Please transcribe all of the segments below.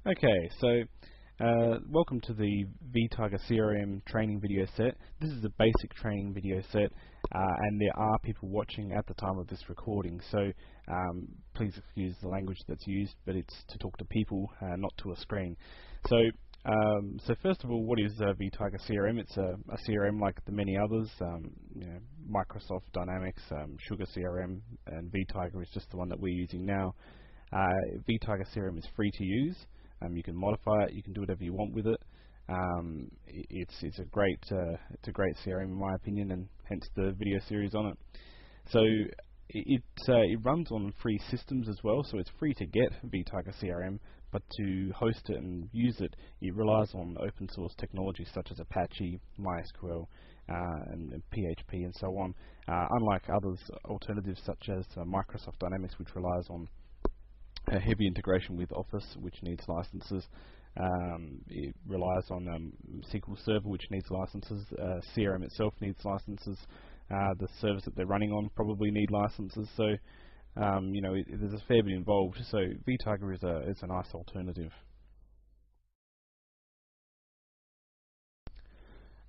Okay, so welcome to the vtiger CRM training video set. This is a basic training video set, and there are people watching at the time of this recording, so please excuse the language that's used, but it's to talk to people, not to a screen. So first of all, what is vtiger CRM? It's a CRM like the many others, Microsoft Dynamics, Sugar CRM, and vtiger is just the one that we're using now. vtiger CRM is free to use. You can modify it. You can do whatever you want with it. It's a great CRM in my opinion, and hence the video series on it. So it runs on free systems as well. So it's free to get vtiger CRM, but to host it and use it, it relies on open source technology such as Apache, MySQL, and PHP, and so on. Unlike others, alternatives such as Microsoft Dynamics, which relies on a heavy integration with Office, which needs licenses. It relies on SQL Server, which needs licenses. CRM itself needs licenses. The servers that they're running on probably need licenses. So, there's a fair bit involved. So, vtiger is a nice alternative.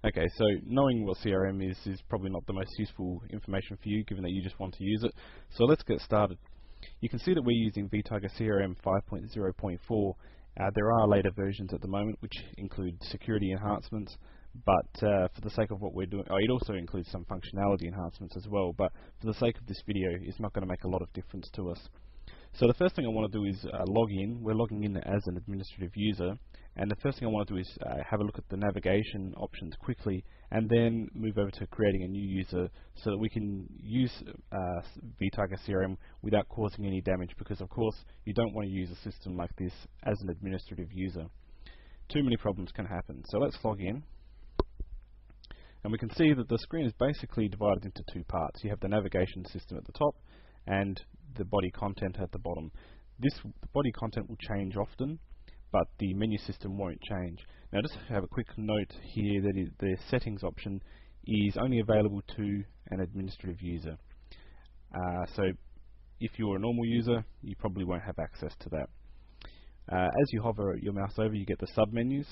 Okay, so knowing what CRM is probably not the most useful information for you, given that you just want to use it. So let's get started. You can see that we're using vtiger CRM 5.0.4. There are later versions at the moment which include security enhancements, but for the sake of what we're doing, it also includes some functionality enhancements as well, but for the sake of this video, it's not going to make a lot of difference to us. So the first thing I want to do is log in. We're logging in as an administrative user, and the first thing I want to do is have a look at the navigation options quickly, and then move over to creating a new user so that we can use vtiger CRM without causing any damage, because of course you don't want to use a system like this as an administrative user. Too many problems can happen. So let's log in, and we can see that the screen is basically divided into two parts. You have the navigation system at the top and the body content at the bottom. The body content will change often, but the menu system won't change. Now, just have a quick note here that the settings option is only available to an administrative user. So if you're a normal user, you probably won't have access to that. As you hover your mouse over, you get the sub-menus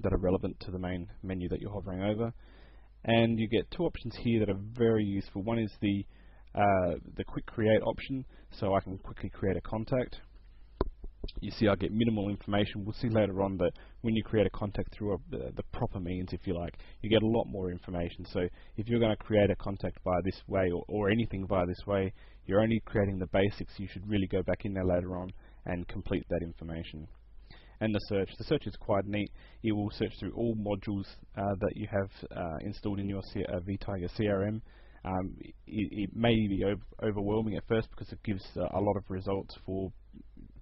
that are relevant to the main menu that you're hovering over. And you get two options here that are very useful. One is the quick create option, so I can quickly create a contact. You see I get minimal information. We'll see later on that when you create a contact through the proper means, if you like, you get a lot more information. So if you're going to create a contact via this way, or anything via this way, you're only creating the basics. You should really go back in there later on and complete that information. And the search is quite neat. It will search through all modules that you have installed in your vtiger CRM. It may be overwhelming at first because it gives a lot of results for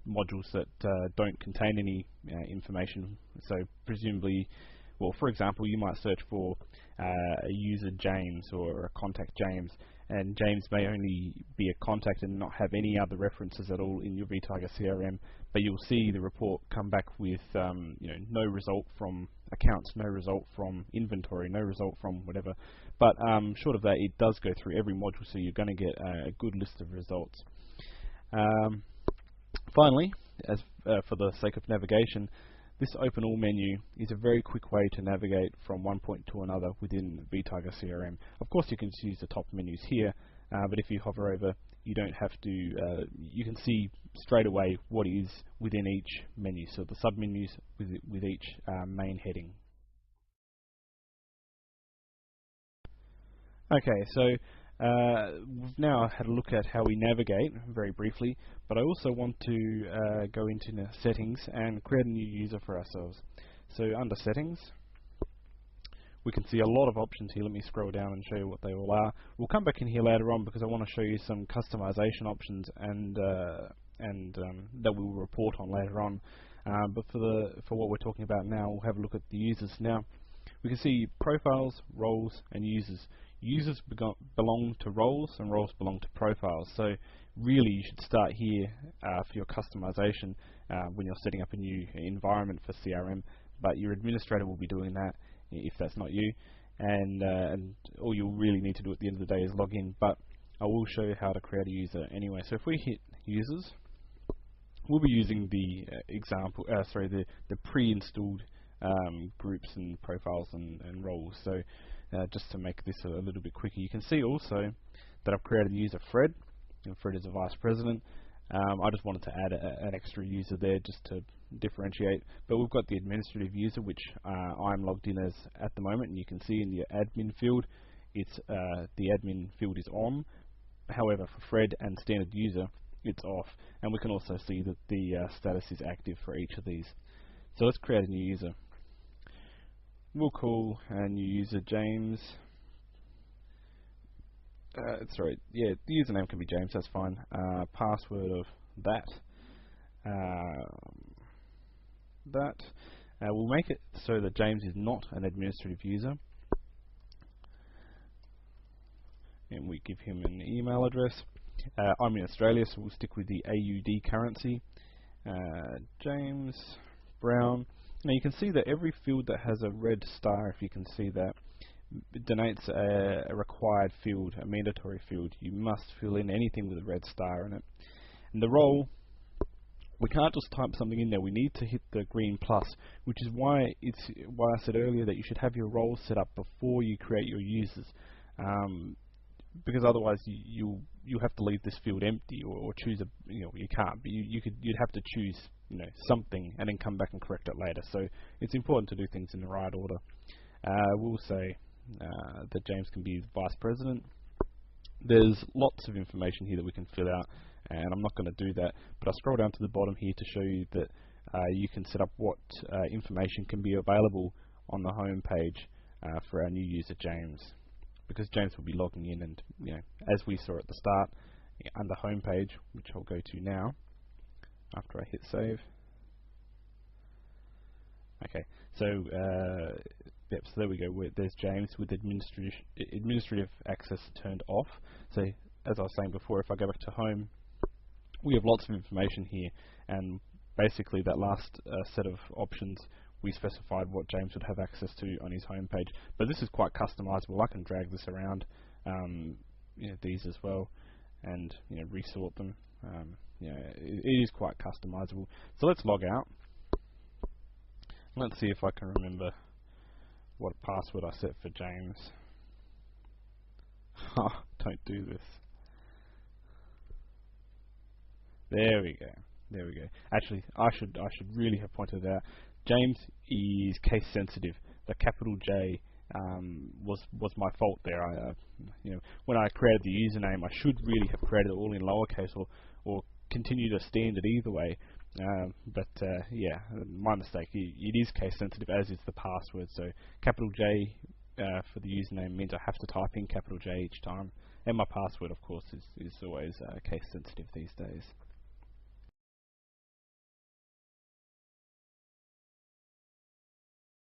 modules that don't contain any information. So presumably, well, for example, you might search for a user James or a contact James, and James may only be a contact and not have any other references at all in your vtiger CRM, but you'll see the report come back with no result from accounts, no result from inventory, no result from whatever. But short of that, it does go through every module, so you're going to get a good list of results. Finally, as for the sake of navigation, this Open All menu is a very quick way to navigate from one point to another within vtiger CRM. Of course, you can just use the top menus here, but if you hover over, you don't have to. You can see straight away what is within each menu. So the sub-menus with each main heading. Okay, so we've now had a look at how we navigate very briefly, but I also want to go into the settings and create a new user for ourselves. So under settings, we can see a lot of options here. Let me scroll down and show you what they all are. We'll come back in here later on because I want to show you some customization options and that we will report on later on. But for what we're talking about now, we'll have a look at the users. Now, we can see profiles, roles, and users. Users belong to roles, and roles belong to profiles. So really, you should start here for your customization when you're setting up a new environment for CRM. But your administrator will be doing that if that's not you, and all you'll really need to do at the end of the day is log in. But I will show you how to create a user anyway. So if we hit users, we'll be using the the pre-installed groups and profiles and roles. So just to make this a little bit quicker, you can see also that I've created the user Fred, and Fred is a vice president. I just wanted to add an extra user there just to differentiate, but we've got the administrative user, which I'm logged in as at the moment, and you can see in the admin field, it's the admin field is on. However, for Fred and standard user, it's off, and we can also see that the status is active for each of these. So let's create a new user. We'll call a new user James. The username can be James, that's fine. Password of that. We'll make it so that James is not an administrative user. And we give him an email address. I'm in Australia, so we'll stick with the AUD currency. James Brown. Now you can see that every field that has a red star, if you can see that, it denotes a required field, a mandatory field. You must fill in anything with a red star in it. And the role, we can't just type something in there. We need to hit the green plus, which is why I said earlier that you should have your role set up before you create your users, because otherwise you have to leave this field empty or choose you can't. But you'd have to choose something and then come back and correct it later. So it's important to do things in the right order. We'll say that James can be vice president. There's lots of information here that we can fill out, and I'm not going to do that, but I'll scroll down to the bottom here to show you that you can set up what information can be available on the home page for our new user James, because James will be logging in, and as we saw at the start, under home page, which I'll go to now after I hit save. Okay, so yep, so there we go. There's James with administrative access turned off. So as I was saying before, if I go back to home, we have lots of information here, and basically that last set of options, we specified what James would have access to on his home page. But this is quite customizable. I can drag this around, these as well, and resort them. It is quite customizable. So let's log out. Let's see if I can remember what password I set for James. Don't do this. There we go. There we go. Actually, I should really have pointed it out. James is case sensitive. The capital J was my fault there. When I created the username, I should really have created it all in lowercase or continue to standard either way. Yeah, my mistake. It is case sensitive, as is the password. So capital J for the username means I have to type in capital J each time, and my password, of course, is always case sensitive these days.